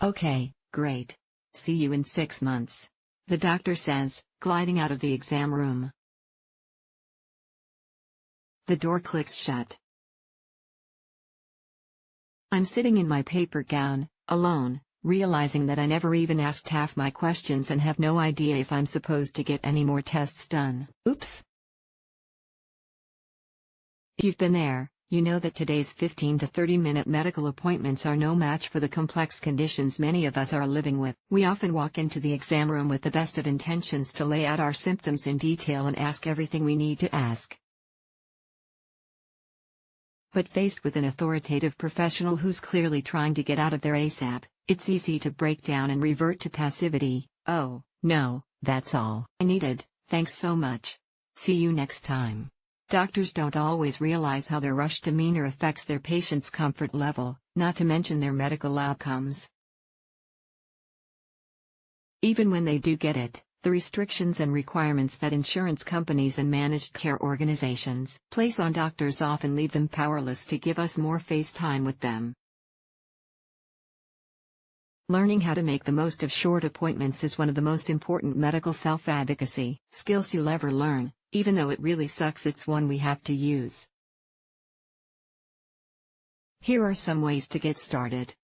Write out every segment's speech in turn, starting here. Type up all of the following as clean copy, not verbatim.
Okay, great. See you in 6 months. The doctor says, gliding out of the exam room. The door clicks shut. I'm sitting in my paper gown, alone, realizing that I never even asked half my questions and have no idea if I'm supposed to get any more tests done. Oops. If you've been there, you know that today's 15 to 30-minute medical appointments are no match for the complex conditions many of us are living with. We often walk into the exam room with the best of intentions to lay out our symptoms in detail and ask everything we need to ask. But faced with an authoritative professional who's clearly trying to get out of there ASAP, it's easy to break down and revert to passivity. Oh, no, that's all I needed, thanks so much. See you next time. Doctors don't always realize how their rushed demeanor affects their patients' comfort level, not to mention their medical outcomes. Even when they do get it, the restrictions and requirements that insurance companies and managed care organizations place on doctors often leave them powerless to give us more face time with them. Learning how to make the most of short appointments is one of the most important medical self-advocacy skills you'll ever learn, even though it really sucks. It's one we have to use. Here are some ways to get started.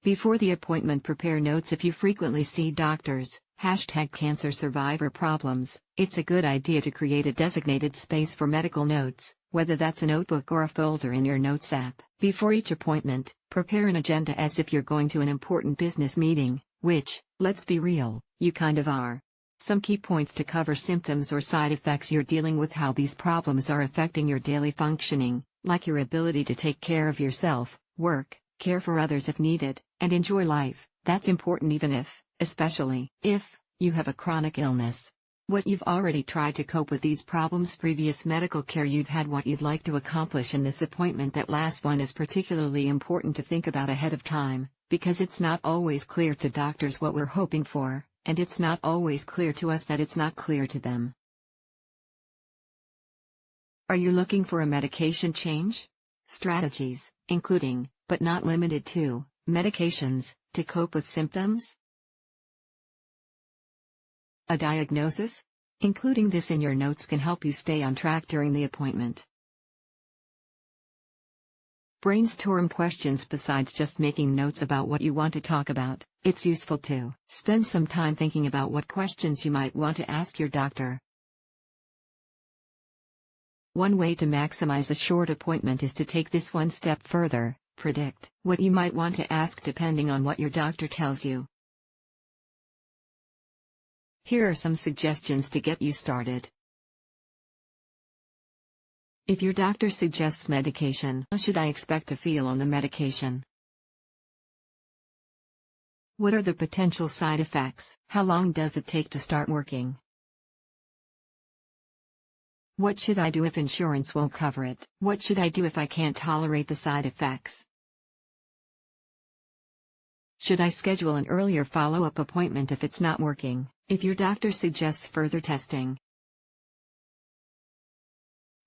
Before the appointment, prepare notes. If you frequently see doctors, #cancer survivor problems, it's a good idea to create a designated space for medical notes, whether that's a notebook or a folder in your Notes app. Before each appointment, prepare an agenda as if you're going to an important business meeting, which, let's be real, you kind of are. Some key points to cover: symptoms or side effects you're dealing with, how these problems are affecting your daily functioning, like your ability to take care of yourself, work, care for others if needed, and enjoy life. That's important even if, especially if, you have a chronic illness. What you've already tried to cope with these problems, previous medical care you've had, what you'd like to accomplish in this appointment. That last one is particularly important to think about ahead of time, because it's not always clear to doctors what we're hoping for, and it's not always clear to us that it's not clear to them. Are you looking for a medication change? Strategies, including, but not limited to, medications, to cope with symptoms? A diagnosis? Including this in your notes can help you stay on track during the appointment. Brainstorm questions. Besides just making notes about what you want to talk about, it's useful to spend some time thinking about what questions you might want to ask your doctor. One way to maximize a short appointment is to take this one step further: predict what you might want to ask depending on what your doctor tells you. Here are some suggestions to get you started. If your doctor suggests medication, how should I expect to feel on the medication? What are the potential side effects? How long does it take to start working? What should I do if insurance won't cover it? What should I do if I can't tolerate the side effects? Should I schedule an earlier follow-up appointment if it's not working? If your doctor suggests further testing,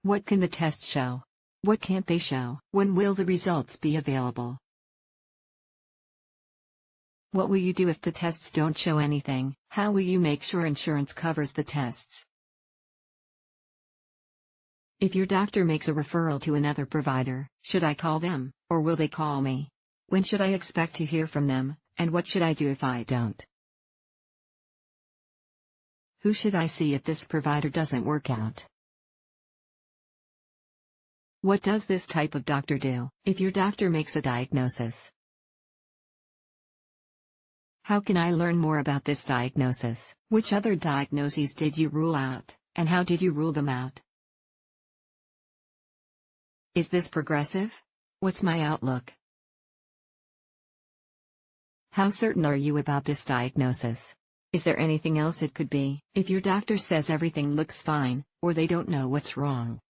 what can the tests show? What can't they show? When will the results be available? What will you do if the tests don't show anything? How will you make sure insurance covers the tests? If your doctor makes a referral to another provider, should I call them, or will they call me? When should I expect to hear from them, and what should I do if I don't? Who should I see if this provider doesn't work out? What does this type of doctor do? If your doctor makes a diagnosis, how can I learn more about this diagnosis? Which other diagnoses did you rule out, and how did you rule them out? Is this progressive? What's my outlook? How certain are you about this diagnosis? Is there anything else it could be? If your doctor says everything looks fine, or they don't know what's wrong,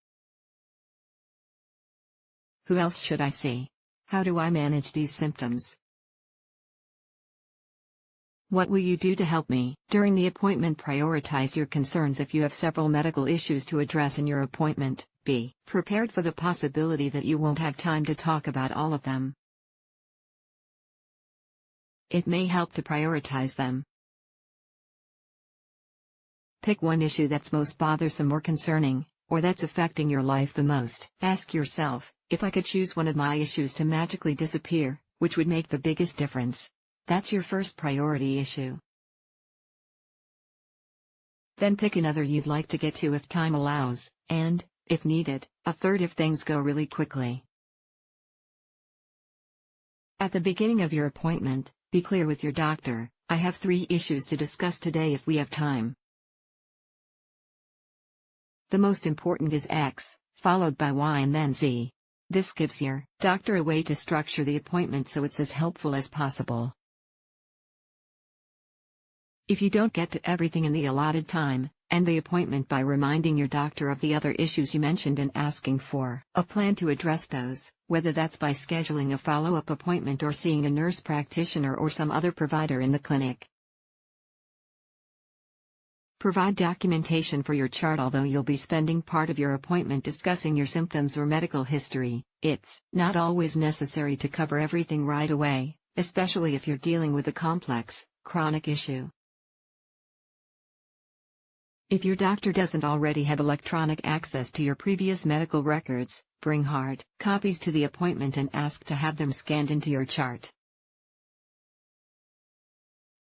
who else should I see? How do I manage these symptoms? What will you do to help me? During the appointment, prioritize your concerns. If you have several medical issues to address in your appointment, be prepared for the possibility that you won't have time to talk about all of them. it may help to prioritize them. Pick one issue that's most bothersome or concerning, or that's affecting your life the most. Ask yourself, if I could choose one of my issues to magically disappear, which would make the biggest difference? That's your first priority issue. Then pick another you'd like to get to if time allows, and, if needed, a third if things go really quickly. At the beginning of your appointment, be clear with your doctor, I have 3 issues to discuss today if we have time. The most important is X, followed by Y and then Z. This gives your doctor a way to structure the appointment so it's as helpful as possible. If you don't get to everything in the allotted time, end the appointment by reminding your doctor of the other issues you mentioned and asking for a plan to address those, whether that's by scheduling a follow-up appointment or seeing a nurse practitioner or some other provider in the clinic. Provide documentation for your chart. Although you'll be spending part of your appointment discussing your symptoms or medical history, it's not always necessary to cover everything right away, especially if you're dealing with a complex, chronic issue. If your doctor doesn't already have electronic access to your previous medical records, bring hard copies to the appointment and ask to have them scanned into your chart.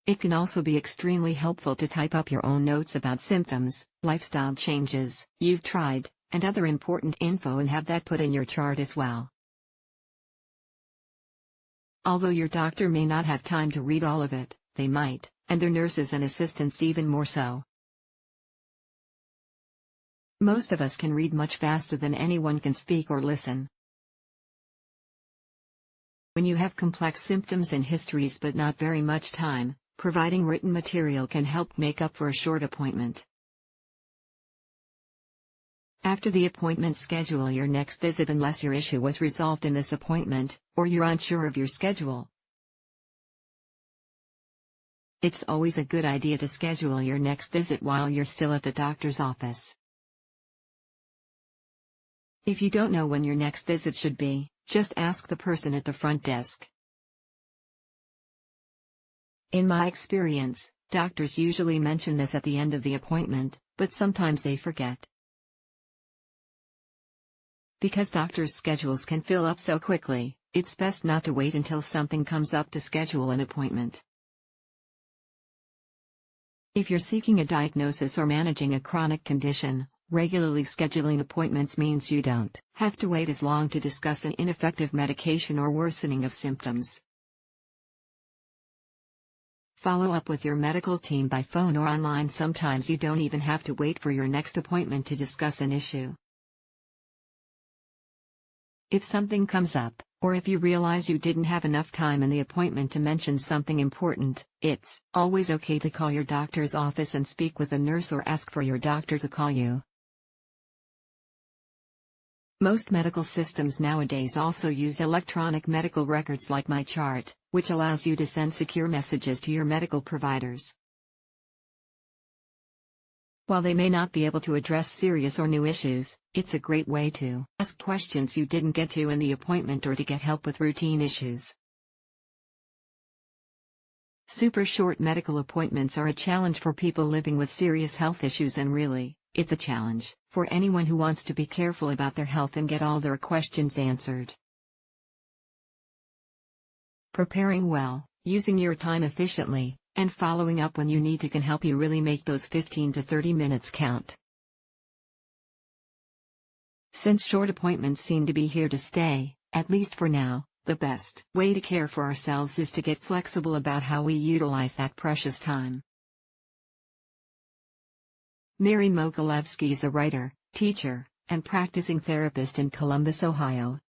It can also be extremely helpful to type up your own notes about symptoms, lifestyle changes you've tried, and other important info and have that put in your chart as well. Although your doctor may not have time to read all of it, they might, and their nurses and assistants even more so. Most of us can read much faster than anyone can speak or listen. When you have complex symptoms and histories but not very much time, providing written material can help make up for a short appointment. After the appointment, schedule your next visit unless your issue was resolved in this appointment, or you're unsure of your schedule. It's always a good idea to schedule your next visit while you're still at the doctor's office. If you don't know when your next visit should be, just ask the person at the front desk. In my experience, doctors usually mention this at the end of the appointment, but sometimes they forget. Because doctors' schedules can fill up so quickly, it's best not to wait until something comes up to schedule an appointment. If you're seeking a diagnosis or managing a chronic condition, regularly scheduling appointments means you don't have to wait as long to discuss an ineffective medication or worsening of symptoms. Follow up with your medical team by phone or online. Sometimes you don't even have to wait for your next appointment to discuss an issue. If something comes up, or if you realize you didn't have enough time in the appointment to mention something important, it's always okay to call your doctor's office and speak with a nurse or ask for your doctor to call you. Most medical systems nowadays also use electronic medical records like MyChart, which allows you to send secure messages to your medical providers. While they may not be able to address serious or new issues, it's a great way to ask questions you didn't get to in the appointment or to get help with routine issues. Super short medical appointments are a challenge for people living with serious health issues, and really, it's a challenge for anyone who wants to be careful about their health and get all their questions answered. Preparing well, using your time efficiently, and following up when you need to can help you really make those 15 to 30 minutes count. Since short appointments seem to be here to stay, at least for now, the best way to care for ourselves is to get flexible about how we utilize that precious time. Mary Mogilevsky is a writer, teacher, and practicing therapist in Columbus, Ohio.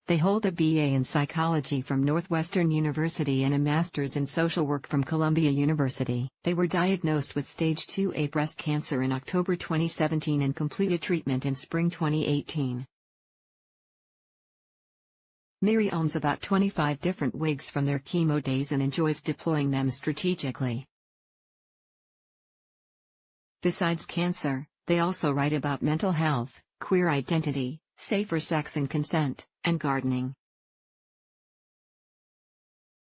They hold a BA in psychology from Northwestern University and a master's in social work from Columbia University. They were diagnosed with stage 2A breast cancer in October 2017 and completed treatment in spring 2018. Mary owns about 25 different wigs from their chemo days and enjoys deploying them strategically. Besides cancer, they also write about mental health, queer identity, safer sex and consent, and gardening.